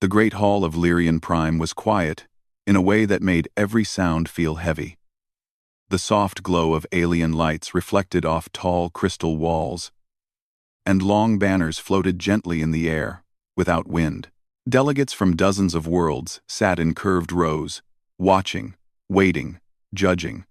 The great hall of Lyrian Prime was quiet, in a way that made every sound feel heavy. The soft glow of alien lights reflected off tall crystal walls, and long banners floated gently in the air, without wind. Delegates from dozens of worlds sat in curved rows, watching, waiting, judging.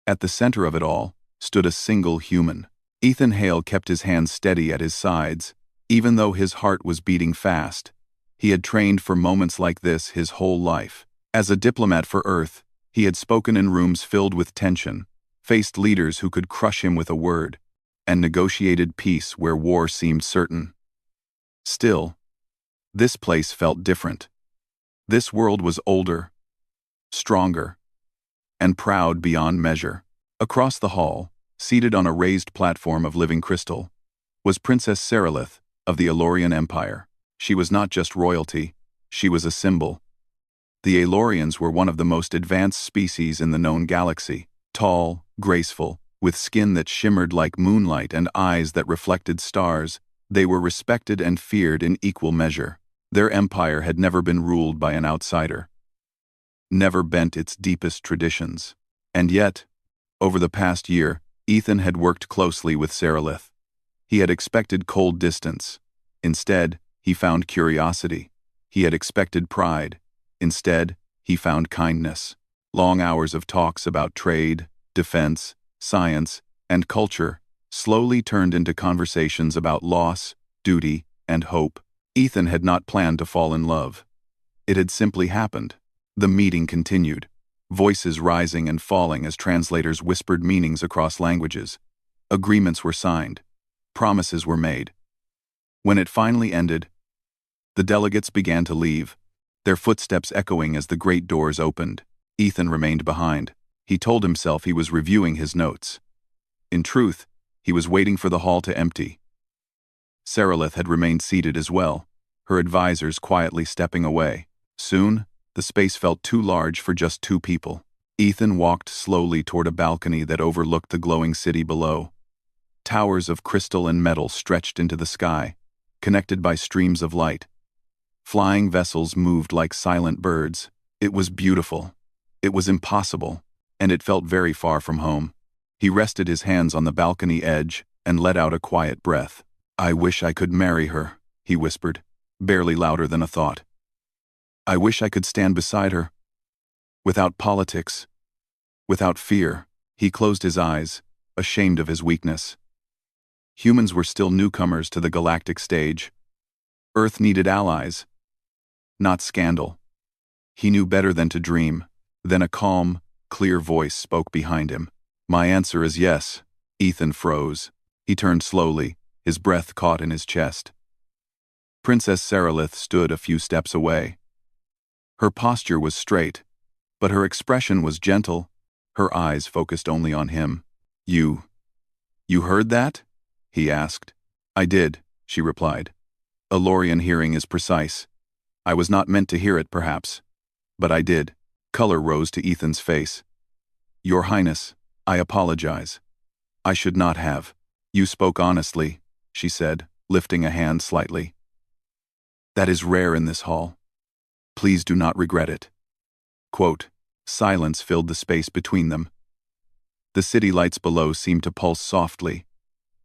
At the center of it all stood a single human. Ethan Hale kept his hands steady at his sides, even though his heart was beating fast. He had trained for moments like this his whole life. As a diplomat for Earth, he had spoken in rooms filled with tension, faced leaders who could crush him with a word, and negotiated peace where war seemed certain. Still, this place felt different. This world was older, stronger, and proud beyond measure. Across the hall, seated on a raised platform of living crystal, was Princess Serelith of the Elorian Empire. She was not just royalty, she was a symbol. The Elorians were one of the most advanced species in the known galaxy, tall, graceful, with skin that shimmered like moonlight and eyes that reflected stars. They were respected and feared in equal measure. Their empire had never been ruled by an outsider, never bent its deepest traditions. And yet, over the past year, Ethan had worked closely with Serelith. He had expected cold distance. Instead, he found curiosity. He had expected pride. Instead, he found kindness. Long hours of talks about trade, defense, science, and culture slowly turned into conversations about loss, duty, and hope. Ethan had not planned to fall in love. It had simply happened. The meeting continued, voices rising and falling as translators whispered meanings across languages. Agreements were signed. Promises were made. When it finally ended, the delegates began to leave, their footsteps echoing as the great doors opened. Ethan remained behind. He told himself he was reviewing his notes. In truth, he was waiting for the hall to empty. Serelith had remained seated as well, her advisors quietly stepping away. Soon, the space felt too large for just two people. Ethan walked slowly toward a balcony that overlooked the glowing city below. Towers of crystal and metal stretched into the sky, connected by streams of light. Flying vessels moved like silent birds. It was beautiful. It was impossible, and it felt very far from home. He rested his hands on the balcony edge and let out a quiet breath. "I wish I could marry her," he whispered, barely louder than a thought. "I wish I could stand beside her. Without politics. Without fear." He closed his eyes, ashamed of his weakness. Humans were still newcomers to the galactic stage. Earth needed allies, not scandal. He knew better than to dream. Then a calm, clear voice spoke behind him. "My answer is yes." Ethan froze. He turned slowly, his breath caught in his chest. Princess Serelith stood a few steps away. Her posture was straight, but her expression was gentle, her eyes focused only on him. You heard that?" he asked. "I did," she replied. "Elorian hearing is precise. I was not meant to hear it, perhaps, but I did." Color rose to Ethan's face. "Your Highness, I apologize. I should not have." "You spoke honestly," she said, lifting a hand slightly. "That is rare in this hall. Please do not regret it." Quote, silence filled the space between them. The city lights below seemed to pulse softly,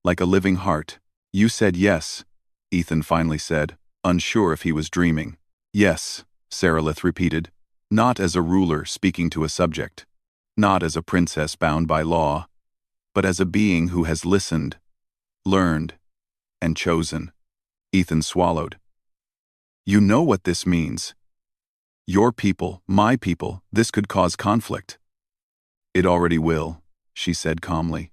like a living heart. "You said yes," Ethan finally said, unsure if he was dreaming. "Yes," Serelith repeated, not as a ruler speaking to a subject, not as a princess bound by law, but as a being who has listened, learned, and chosen. Ethan swallowed. "You know what this means. Your people, my people, this could cause conflict." "It already will," she said calmly.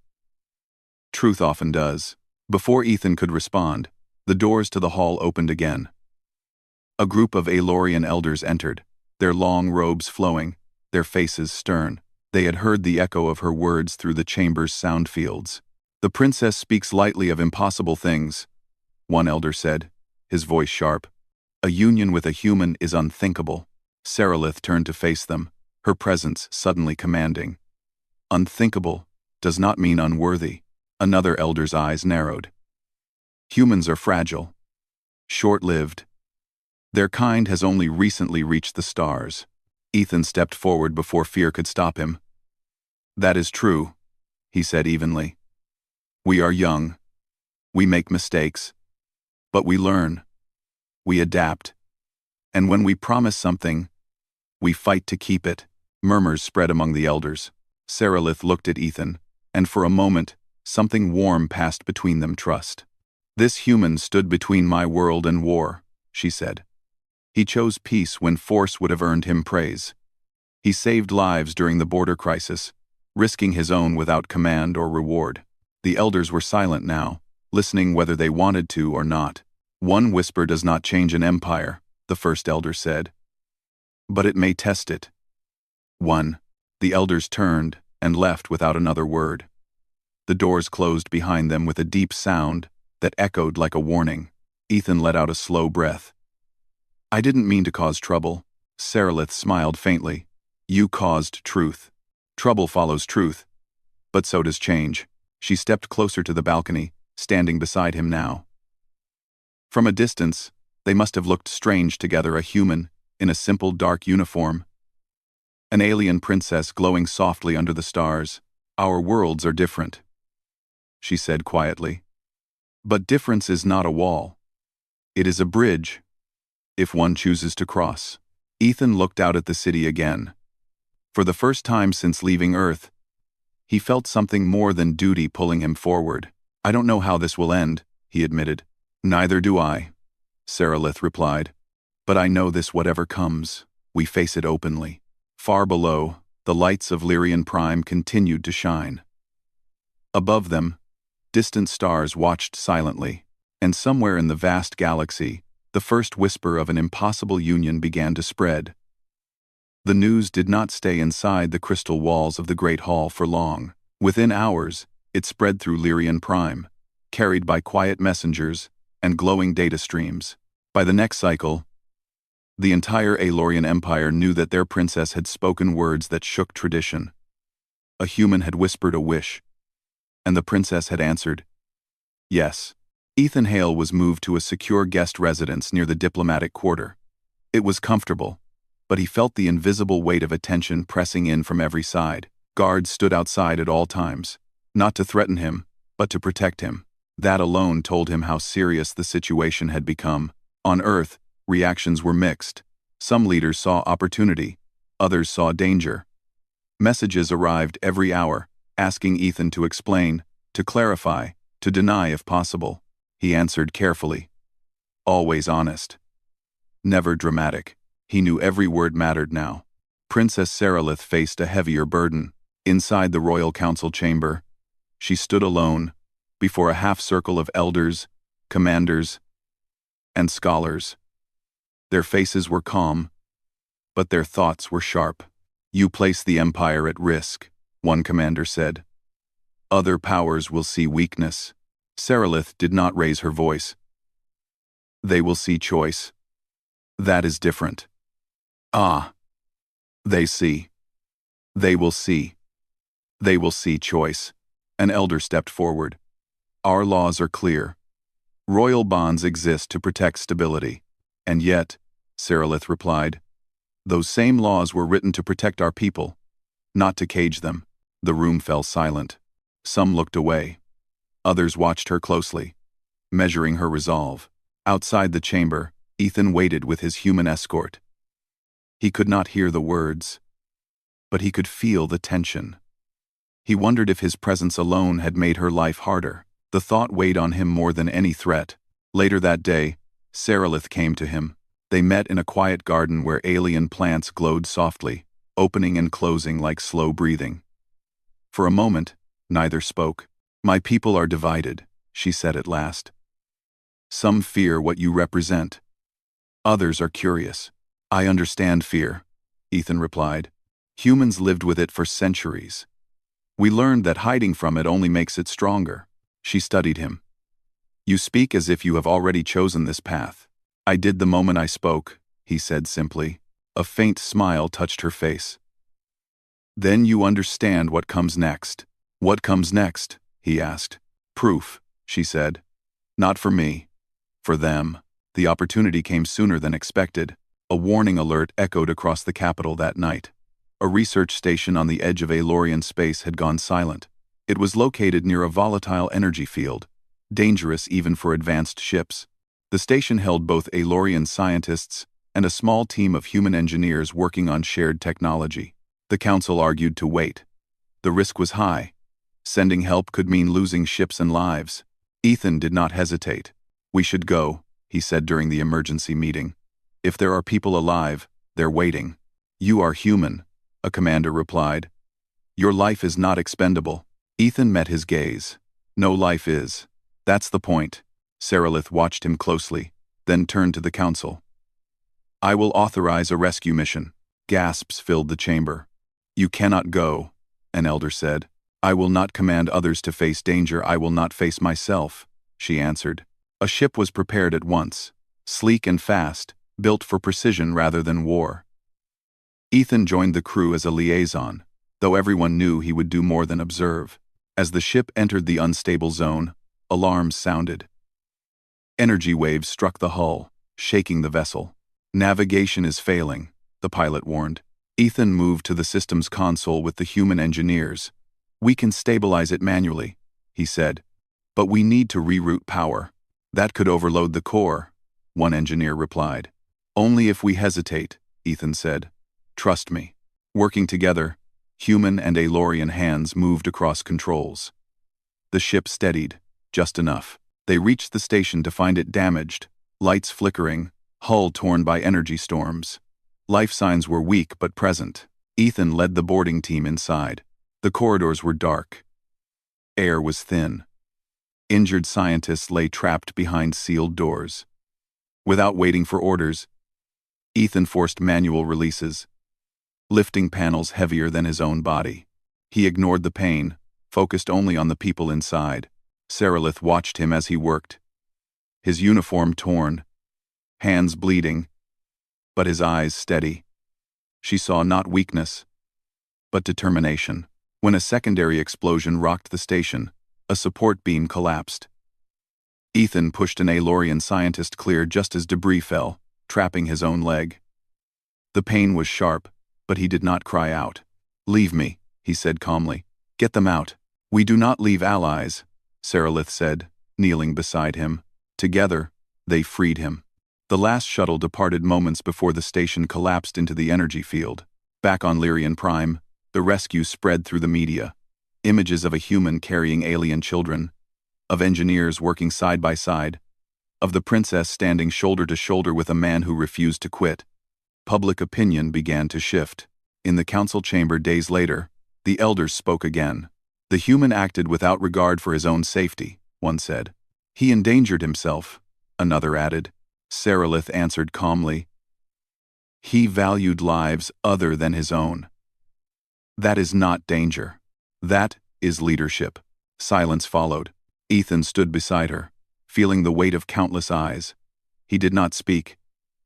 Truth often does. Before Ethan could respond, the doors to the hall opened again. A group of Elorian elders entered, their long robes flowing, their faces stern. They had heard the echo of her words through the chamber's sound fields. "The princess speaks lightly of impossible things," one elder said, his voice sharp. "A union with a human is unthinkable." Serelith turned to face them, her presence suddenly commanding. "Unthinkable does not mean unworthy." Another elder's eyes narrowed. "Humans are fragile, short-lived. Their kind has only recently reached the stars. Ethan stepped forward before fear could stop him. That is true, he said evenly. We are young. We make mistakes. But we learn. We adapt. And when we promise something, we fight to keep it. Murmurs spread among the elders. Sarilith looked at Ethan, and for a moment, something warm passed between them. Trust. This human stood between my world and war, she said. He chose peace when force would have earned him praise. He saved lives during the border crisis, risking his own without command or reward. The elders were silent now, listening whether they wanted to or not. One whisper does not change an empire, the first elder said. But it may test it. One. The elders turned and left without another word. The doors closed behind them with a deep sound that echoed like a warning. Ethan let out a slow breath. I didn't mean to cause trouble. Sarilith smiled faintly. You caused truth. Trouble follows truth. But so does change. She stepped closer to the balcony, standing beside him now. From a distance, they must have looked strange together, a human, in a simple dark uniform. An alien princess glowing softly under the stars. Our worlds are different, she said quietly. But difference is not a wall. It is a bridge, if one chooses to cross. Ethan looked out at the city again. For the first time since leaving Earth, he felt something more than duty pulling him forward. I don't know how this will end, he admitted. Neither do I, Sarilith replied. But I know this, whatever comes, we face it openly. Far below, the lights of Lyrian Prime continued to shine. Above them, distant stars watched silently, and somewhere in the vast galaxy, the first whisper of an impossible union began to spread. The news did not stay inside the crystal walls of the Great Hall for long. Within hours, it spread through Lyrian Prime, carried by quiet messengers and glowing data streams. By the next cycle, the entire Aelorian Empire knew that their princess had spoken words that shook tradition. A human had whispered a wish, and the princess had answered, yes. Ethan Hale was moved to a secure guest residence near the diplomatic quarter. It was comfortable, but he felt the invisible weight of attention pressing in from every side. Guards stood outside at all times, not to threaten him, but to protect him. That alone told him how serious the situation had become. On Earth, reactions were mixed. Some leaders saw opportunity, others saw danger. Messages arrived every hour, asking Ethan to explain, to clarify, to deny if possible. He answered carefully. Always honest. Never dramatic. He knew every word mattered now. Princess Sarilith faced a heavier burden. Inside the royal council chamber, she stood alone, before a half-circle of elders, commanders, and scholars. Their faces were calm, but their thoughts were sharp. You place the Empire at risk, one commander said. Other powers will see weakness. Sarilith did not raise her voice. They will see choice. That is different. Ah. They see. They will see. They will see choice. An elder stepped forward. Our laws are clear. Royal bonds exist to protect stability. And yet, Sarilith replied, those same laws were written to protect our people, not to cage them. The room fell silent. Some looked away. Others watched her closely, measuring her resolve. Outside the chamber, Ethan waited with his human escort. He could not hear the words, but he could feel the tension. He wondered if his presence alone had made her life harder. The thought weighed on him more than any threat. Later that day, Sarilith came to him. They met in a quiet garden where alien plants glowed softly, opening and closing like slow breathing. For a moment, neither spoke. My people are divided, she said at last. Some fear what you represent. Others are curious. I understand fear, Ethan replied. Humans lived with it for centuries. We learned that hiding from it only makes it stronger. She studied him. You speak as if you have already chosen this path. I did the moment I spoke, he said simply. A faint smile touched her face. Then you understand what comes next. What comes next? He asked. Proof, she said. Not for me. For them. The opportunity came sooner than expected. A warning alert echoed across the capital that night. A research station on the edge of Aelorian space had gone silent. It was located near a volatile energy field, dangerous even for advanced ships. The station held both Aelorian scientists and a small team of human engineers working on shared technology. The council argued to wait. The risk was high. Sending help could mean losing ships and lives. Ethan did not hesitate. "We should go," he said during the emergency meeting. "If there are people alive, they're waiting." "You are human," a commander replied. "Your life is not expendable." Ethan met his gaze. "No life is. That's the point." Sarilith watched him closely, then turned to the council. "I will authorize a rescue mission." Gasps filled the chamber. "You cannot go," an elder said. "I will not command others to face danger I will not face myself," she answered. A ship was prepared at once, sleek and fast, built for precision rather than war. Ethan joined the crew as a liaison, though everyone knew he would do more than observe. As the ship entered the unstable zone, alarms sounded. Energy waves struck the hull, shaking the vessel. "Navigation is failing," the pilot warned. Ethan moved to the system's console with the human engineers. "We can stabilize it manually," he said, "but we need to reroute power." "That could overload the core," one engineer replied. "Only if we hesitate," Ethan said. "Trust me." Working together, human and Aelorian hands moved across controls. The ship steadied, just enough. They reached the station to find it damaged, lights flickering, hull torn by energy storms. Life signs were weak but present. Ethan led the boarding team inside. The corridors were dark. Air was thin. Injured scientists lay trapped behind sealed doors. Without waiting for orders, Ethan forced manual releases, lifting panels heavier than his own body. He ignored the pain, focused only on the people inside. Sarilith watched him as he worked. His uniform torn, hands bleeding, but his eyes steady. She saw not weakness, but determination. When a secondary explosion rocked the station, a support beam collapsed. Ethan pushed an Aelorian scientist clear just as debris fell, trapping his own leg. The pain was sharp, but he did not cry out. "Leave me," he said calmly. "Get them out." "We do not leave allies," Sarilith said, kneeling beside him. Together, they freed him. The last shuttle departed moments before the station collapsed into the energy field. Back on Lyrian Prime, the rescue spread through the media. Images of a human carrying alien children, of engineers working side by side, of the princess standing shoulder to shoulder with a man who refused to quit. Public opinion began to shift. In the council chamber days later, the elders spoke again. "The human acted without regard for his own safety," one said. "He endangered himself," another added. Sarilith answered calmly. "He valued lives other than his own." "That is not danger. That is leadership." Silence followed. Ethan stood beside her, feeling the weight of countless eyes. He did not speak.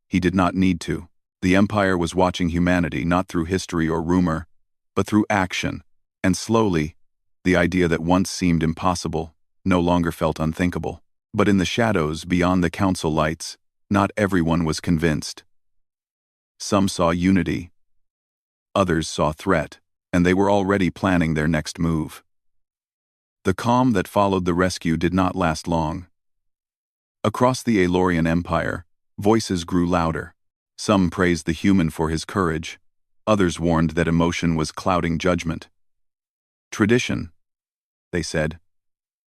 He did not need to. The Empire was watching humanity not through history or rumor, but through action, and slowly, the idea that once seemed impossible no longer felt unthinkable. But in the shadows beyond the council lights, not everyone was convinced. Some saw unity. Others saw threat, and they were already planning their next move. The calm that followed the rescue did not last long. Across the Aelorian Empire, voices grew louder. Some praised the human for his courage. Others warned that emotion was clouding judgment. Tradition, they said,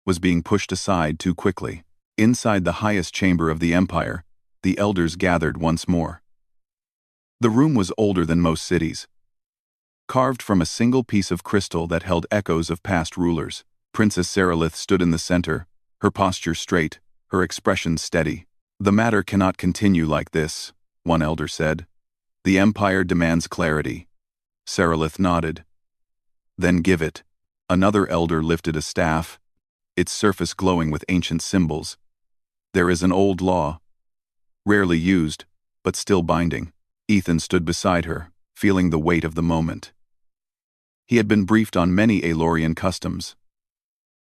was being pushed aside too quickly. Inside the highest chamber of the Empire, the elders gathered once more. The room was older than most cities. Carved from a single piece of crystal that held echoes of past rulers, Princess Sarilith stood in the center, her posture straight, her expression steady. "The matter cannot continue like this," one elder said. "The Empire demands clarity." Sarilith nodded. "Then give it." Another elder lifted a staff, its surface glowing with ancient symbols. "There is an old law, rarely used, but still binding." Ethan stood beside her, feeling the weight of the moment. He had been briefed on many Aelorian customs,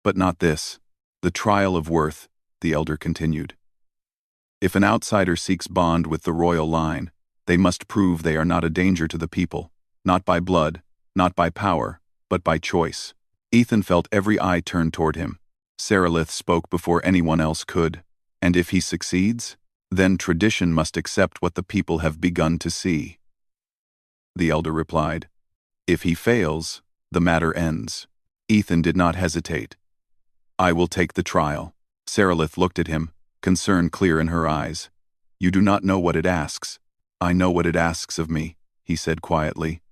but not this. "The trial of worth," the elder continued. If an outsider seeks bond with the royal line, they must prove they are not a danger to the people, not by blood, not by power, but by choice. Ethan felt every eye turn toward him. Seralith spoke before anyone else could. And if he succeeds, then tradition must accept what the people have begun to see. The elder replied. If he fails, the matter ends. Ethan did not hesitate. I will take the trial. Seralith looked at him, concern clear in her eyes. You do not know what it asks. I know what it asks of me, he said quietly.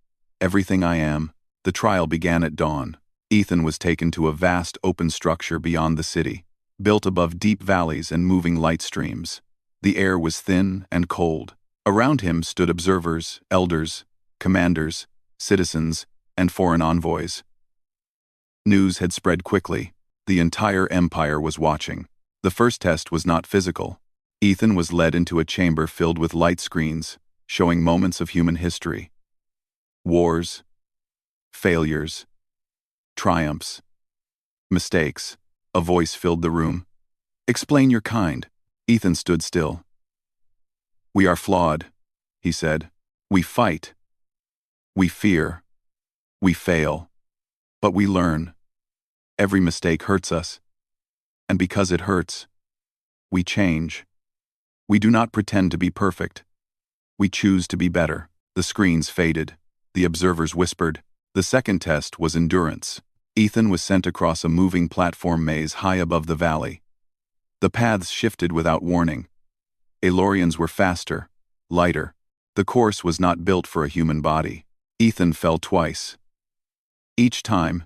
Everything I am. The trial began at dawn. Ethan was taken to a vast open structure beyond the city, built above deep valleys and moving light streams. The air was thin and cold. Around him stood observers, elders, commanders, citizens, and foreign envoys. News had spread quickly. The entire empire was watching. The first test was not physical. Ethan was led into a chamber filled with light screens, showing moments of human history. Wars, failures, triumphs, mistakes. A voice filled the room. Explain your kind. Ethan stood still. We are flawed, he said. We fight. We fear. We fail. But we learn. Every mistake hurts us. And because it hurts, we change. We do not pretend to be perfect. We choose to be better. The screens faded. The observers whispered. The second test was endurance. Ethan was sent across a moving platform maze high above the valley. The paths shifted without warning. Aelorians were faster, lighter. The course was not built for a human body. Ethan fell twice. Each time,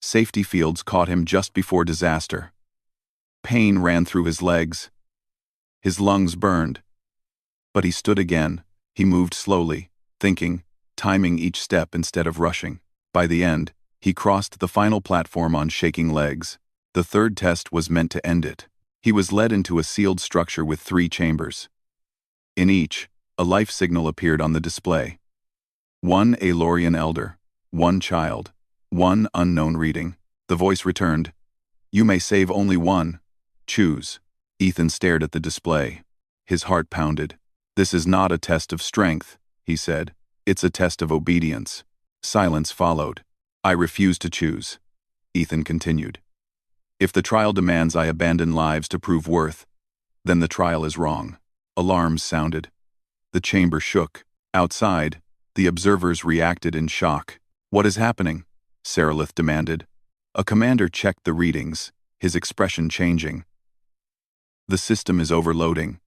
safety fields caught him just before disaster. Pain ran through his legs. His lungs burned. But he stood again. He moved slowly, thinking, timing each step instead of rushing. By the end, he crossed the final platform on shaking legs. The third test was meant to end it. He was led into a sealed structure with 3 chambers. In each, a life signal appeared on the display. 1 Aelorian elder, 1 child, 1 unknown reading. The voice returned. You may save only 1. Choose. Ethan stared at the display. His heart pounded. This is not a test of strength, he said. It's a test of obedience. Silence followed. I refuse to choose. Ethan continued. If the trial demands I abandon lives to prove worth, then the trial is wrong. Alarms sounded. The chamber shook. Outside, the observers reacted in shock. What is happening? Seralith demanded. A commander checked the readings, his expression changing. The system is overloading.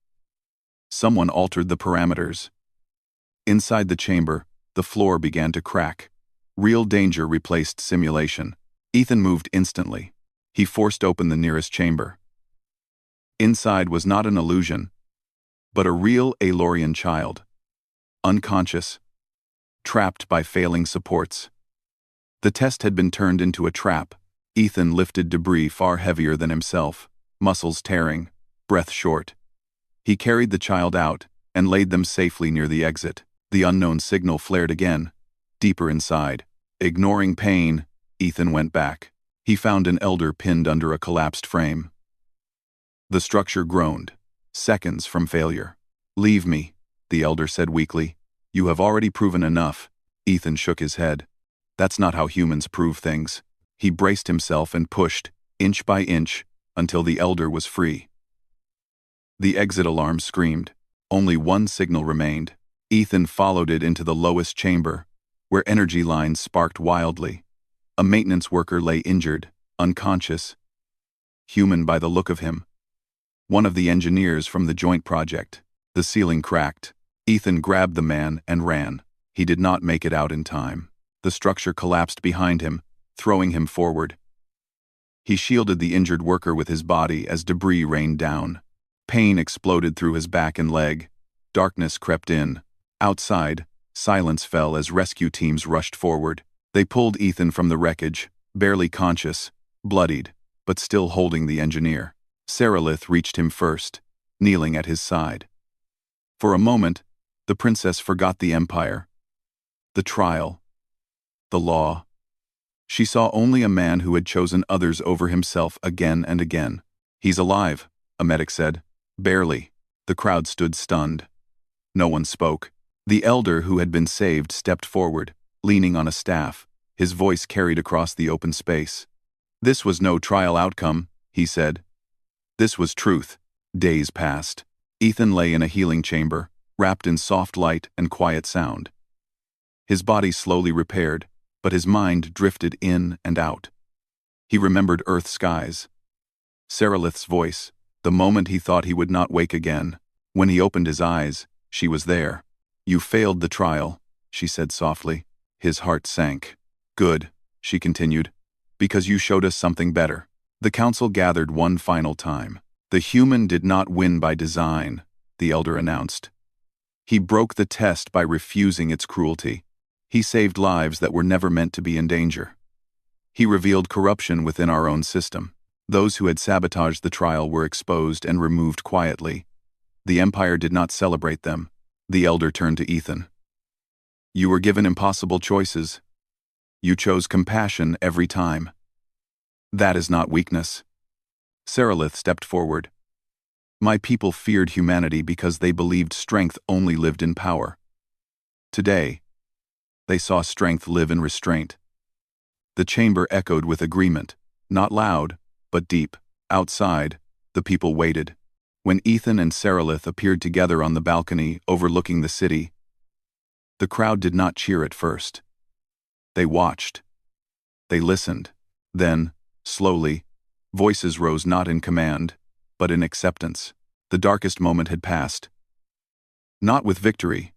Someone altered the parameters. Inside the chamber, the floor began to crack. Real danger replaced simulation. Ethan moved instantly. He forced open the nearest chamber. Inside was not an illusion, but a real Aelorian child. Unconscious. Trapped by failing supports. The test had been turned into a trap. Ethan lifted debris far heavier than himself, muscles tearing, breath short. He carried the child out and laid them safely near the exit. The unknown signal flared again, deeper inside. Ignoring pain, Ethan went back. He found an elder pinned under a collapsed frame. The structure groaned, seconds from failure. Leave me, the elder said weakly. You have already proven enough. Ethan shook his head. That's not how humans prove things. He braced himself and pushed, inch by inch, until the elder was free. The exit alarm screamed. Only 1 signal remained. Ethan followed it into the lowest chamber, where energy lines sparked wildly. A maintenance worker lay injured, unconscious. Human by the look of him. One of the engineers from the joint project. The ceiling cracked. Ethan grabbed the man and ran. He did not make it out in time. The structure collapsed behind him, throwing him forward. He shielded the injured worker with his body as debris rained down. Pain exploded through his back and leg. Darkness crept in. Outside, silence fell as rescue teams rushed forward. They pulled Ethan from the wreckage, barely conscious, bloodied, but still holding the engineer. Seralith reached him first, kneeling at his side. For a moment, the princess forgot the empire, the trial, the law. She saw only a man who had chosen others over himself again and again. He's alive, a medic said. Barely, The crowd stood stunned. No one spoke. The elder who had been saved stepped forward, leaning on a staff, his voice carried across the open space. This was no trial outcome, he said. This was truth. Days passed. Ethan lay in a healing chamber, wrapped in soft light and quiet sound. His body slowly repaired, but his mind drifted in and out. He remembered Earth's skies. Seralith's voice, the moment he thought he would not wake again. When he opened his eyes, she was there. You failed the trial, she said softly. His heart sank. Good, she continued, because you showed us something better. The council gathered one final time. The human did not win by design, the elder announced. He broke the test by refusing its cruelty. He saved lives that were never meant to be in danger. He revealed corruption within our own system. Those who had sabotaged the trial were exposed and removed quietly. The Empire did not celebrate them. The elder turned to Ethan. You were given impossible choices. You chose compassion every time. That is not weakness. Seralith stepped forward. My people feared humanity because they believed strength only lived in power. Today, they saw strength live in restraint. The chamber echoed with agreement, not loud, but deep. Outside, the people waited. When Ethan and Seralith appeared together on the balcony overlooking the city, the crowd did not cheer at first. They watched. They listened. Then, slowly, voices rose not in command, but in acceptance. The darkest moment had passed. Not with victory,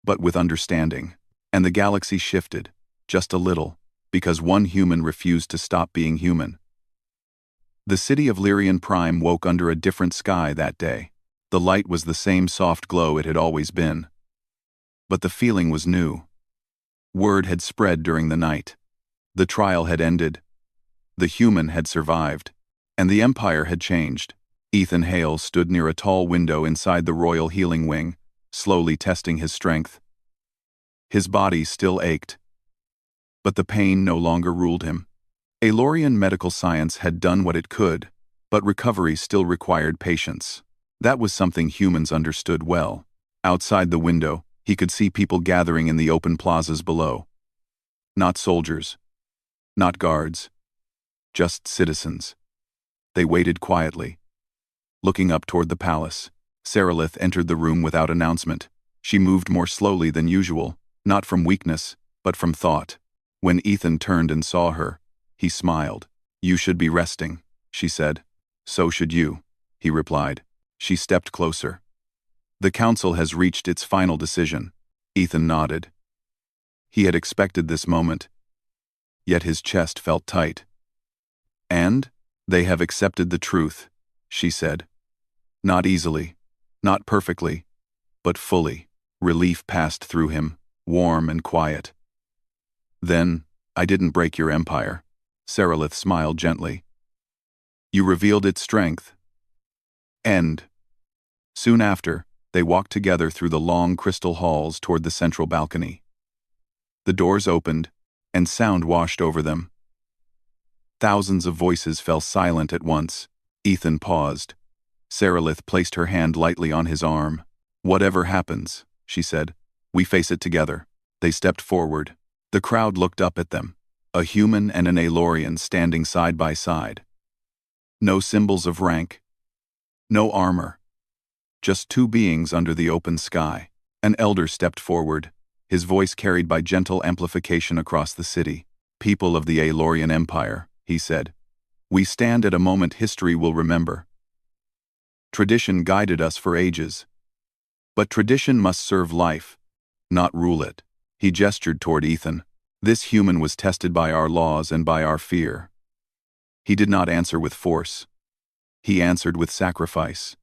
but with understanding. And the galaxy shifted, just a little, because one human refused to stop being human. The city of Lyrian Prime woke under a different sky that day. The light was the same soft glow it had always been. But the feeling was new. Word had spread during the night. The trial had ended. The human had survived. And the Empire had changed. Ethan Hale stood near a tall window inside the Royal Healing Wing, slowly testing his strength. His body still ached. But the pain no longer ruled him. Aelorian medical science had done what it could, but recovery still required patience. That was something humans understood well. Outside the window, he could see people gathering in the open plazas below. Not soldiers. Not guards. Just citizens. They waited quietly. Looking up toward the palace, Seralith entered the room without announcement. She moved more slowly than usual, not from weakness, but from thought. When Ethan turned and saw her, he smiled. You should be resting, she said. So should you, he replied. She stepped closer. The council has reached its final decision. Ethan nodded. He had expected this moment, yet his chest felt tight. And they have accepted the truth, she said. Not easily, not perfectly, but fully. Relief passed through him, warm and quiet. Then, I didn't break your empire. Seralith smiled gently. You revealed its strength. And soon after, they walked together through the long crystal halls toward the central balcony. The doors opened, and sound washed over them. Thousands of voices fell silent at once. Ethan paused. Seralith placed her hand lightly on his arm. Whatever happens, she said, we face it together. They stepped forward. The crowd looked up at them. A human and an Aelorian standing side by side. No symbols of rank. No armor. Just two beings under the open sky. An elder stepped forward, his voice carried by gentle amplification across the city. People of the Aelorian Empire, he said, we stand at a moment history will remember. Tradition guided us for ages. But tradition must serve life, not rule it. He gestured toward Ethan. This human was tested by our laws and by our fear. He did not answer with force. He answered with sacrifice.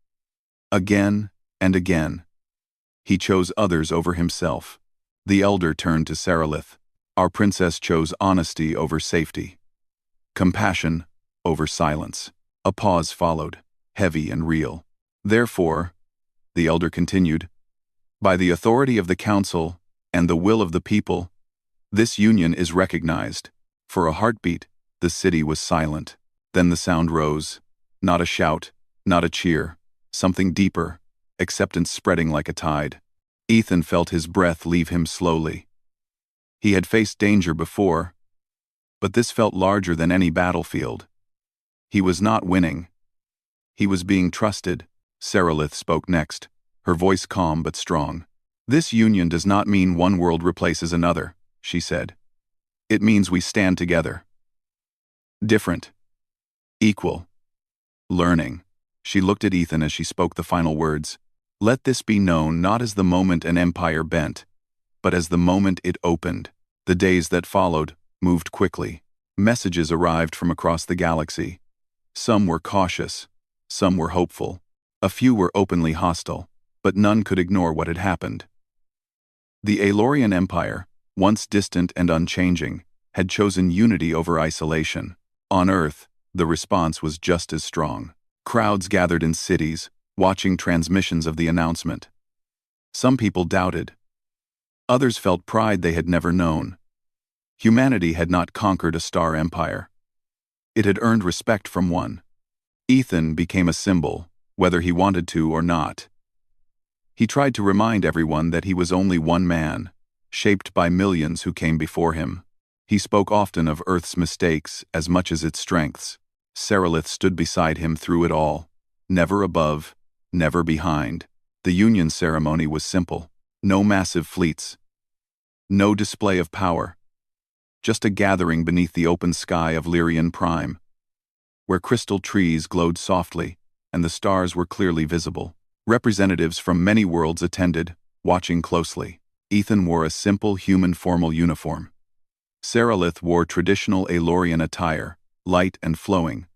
Again and again. He chose others over himself. The elder turned to Seralith. Our princess chose honesty over safety. Compassion over silence. A pause followed, heavy and real. Therefore, the elder continued, by the authority of the council and the will of the people, this union is recognized. For a heartbeat, the city was silent. Then the sound rose. Not a shout, not a cheer. Something deeper, acceptance spreading like a tide. Ethan felt his breath leave him slowly. He had faced danger before, but this felt larger than any battlefield. He was not winning. He was being trusted. Seralith spoke next, her voice calm but strong. "This union does not mean one world replaces another," she said. "It means we stand together. Different. Equal. Learning." She looked at Ethan as she spoke the final words. "Let this be known not as the moment an empire bent, but as the moment it opened." The days that followed moved quickly. Messages arrived from across the galaxy. Some were cautious, some were hopeful. A few were openly hostile, but none could ignore what had happened. The Aelorian Empire, once distant and unchanging, had chosen unity over isolation. On Earth, the response was just as strong. Crowds gathered in cities, watching transmissions of the announcement. Some people doubted. Others felt pride they had never known. Humanity had not conquered a star empire. It had earned respect from one. Ethan became a symbol, whether he wanted to or not. He tried to remind everyone that he was only one man, shaped by millions who came before him. He spoke often of Earth's mistakes as much as its strengths. Seralith stood beside him through it all, never above, never behind. The union ceremony was simple. No massive fleets. No display of power. Just a gathering beneath the open sky of Lyrian Prime, where crystal trees glowed softly and the stars were clearly visible. Representatives from many worlds attended, watching closely. Ethan wore a simple human formal uniform. Seralith wore traditional Aelorian attire, light and flowing,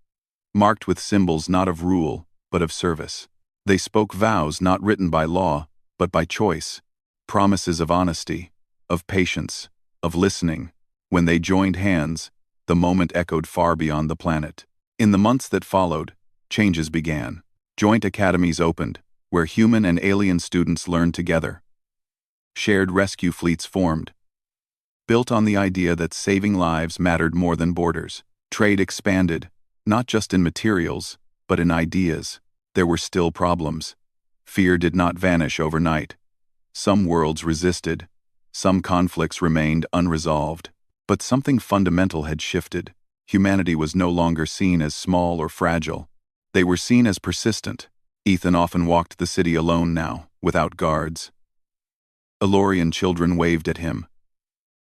marked with symbols not of rule, but of service. They spoke vows not written by law, but by choice, promises of honesty, of patience, of listening. When they joined hands, the moment echoed far beyond the planet. In the months that followed, changes began. Joint academies opened, where human and alien students learned together. Shared rescue fleets formed, built on the idea that saving lives mattered more than borders. Trade expanded, not just in materials, but in ideas. There were still problems. Fear did not vanish overnight. Some worlds resisted. Some conflicts remained unresolved. But something fundamental had shifted. Humanity was no longer seen as small or fragile. They were seen as persistent. Ethan often walked the city alone now, without guards. Aelorian children waved at him.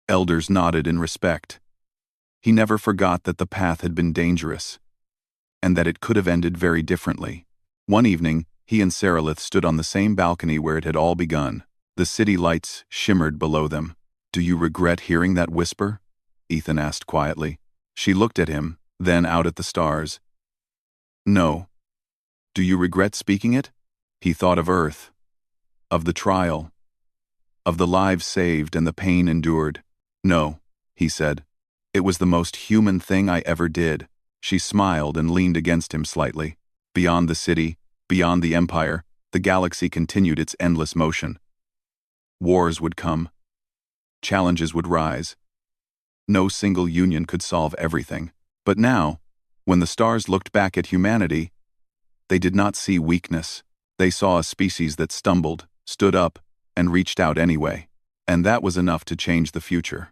Elders nodded in respect. He never forgot that the path had been dangerous, and that it could have ended very differently. One evening, he and Seralith stood on the same balcony where it had all begun. The city lights shimmered below them. "Do you regret hearing that whisper?" Ethan asked quietly. She looked at him, then out at the stars. "No." "Do you regret speaking it?" He thought of Earth, of the trial, of the lives saved and the pain endured. "No," he said. "It was the most human thing I ever did." She smiled and leaned against him slightly. Beyond the city, beyond the empire, the galaxy continued its endless motion. Wars would come. Challenges would rise. No single union could solve everything. But now, when the stars looked back at humanity, they did not see weakness. They saw a species that stumbled, stood up, and reached out anyway. And that was enough to change the future.